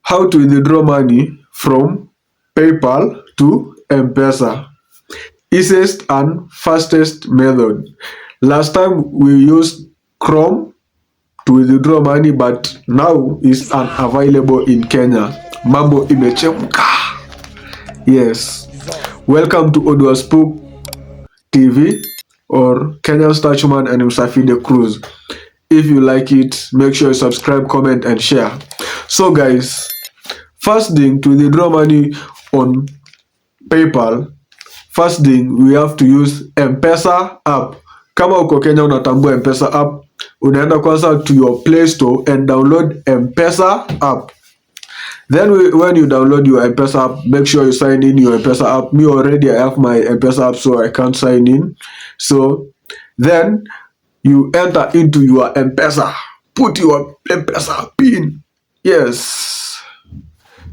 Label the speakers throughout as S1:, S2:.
S1: how to withdraw money from PayPal to Mpesa. Easiest and fastest method. Last time we used Chrome to withdraw money, but now it's unavailable in Kenya. Mambo imechemka. Yes. Welcome to Odwa Spook TV or Kenyan Stachman and Msafide Cruise. If you like it, make sure you subscribe, comment, and share. So guys, first thing, to withdraw money on PayPal, first thing we have to use Mpesa app. Kama uko Kenya unatambua Mpesa app, unaenda kwanza to your Play Store and download Mpesa app. Then when you download your Mpesa app, make sure you sign in your Mpesa app. Me already, I have my Mpesa app, so I can't sign in. So then you enter into your Mpesa. Put your Mpesa pin. Yes.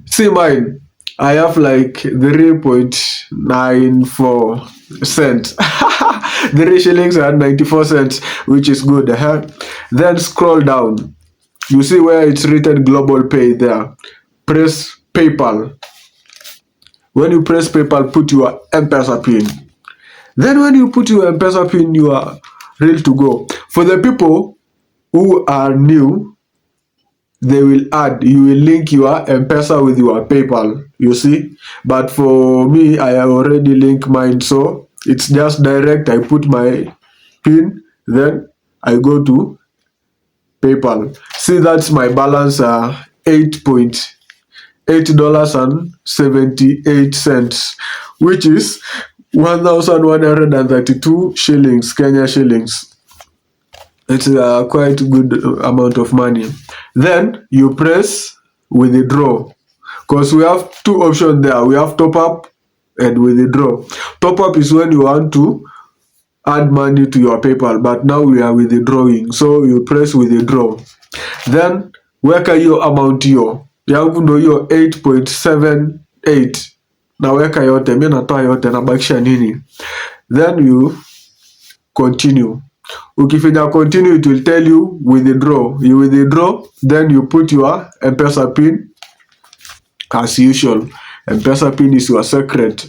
S1: See mine. I have like 3.94 cents. 3 shillings and 94 cents, which is good. Then scroll down. You see where it's written Global Pay there. Press PayPal. When you press PayPal, put your Mpesa pin. Then when you put your Mpesa pin, you are ready to go. For the people who are new, you will link your Mpesa with your PayPal, you see. But for me, I already linked mine, so it's just direct. I put my pin, then I go to PayPal. See, that's my balance, $8.78, which is 1,132 shillings, Kenya shillings. It's a quite good amount of money. Then you press withdraw, because we have two options there. We have top up and withdraw. Top up is when you want to add money to your PayPal, but now we are withdrawing, so you press withdraw. Then weka hiyo amount hiyo yangu ndo hiyo 8.78, naweka yote, mimi natoa yote, nabakisha nini? Then you continue. Ukifinya continue, it will tell you withdraw. You withdraw, then you put your Mpesa pin as usual. Mpesa pin is your secret.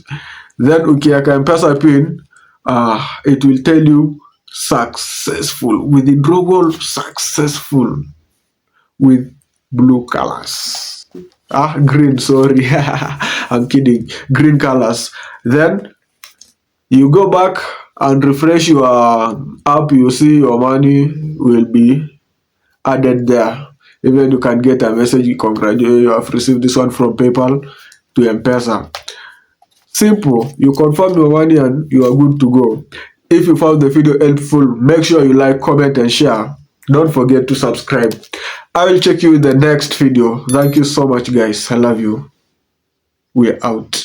S1: Then ukiweka Mpesa pin, it will tell you successful, withdrawal successful, with blue colors. Green, sorry. I'm kidding. Green colors. Then you go back and refresh your app. You see your money will be added there. Even you can get a message, congratulations, you have received this one from PayPal to Mpesa. Simple. You confirm your money and you are good to go. If you found the video helpful, make sure you like, comment, and share. Don't forget to subscribe. I will check you in the next video. Thank you so much, guys. I love you. We're out.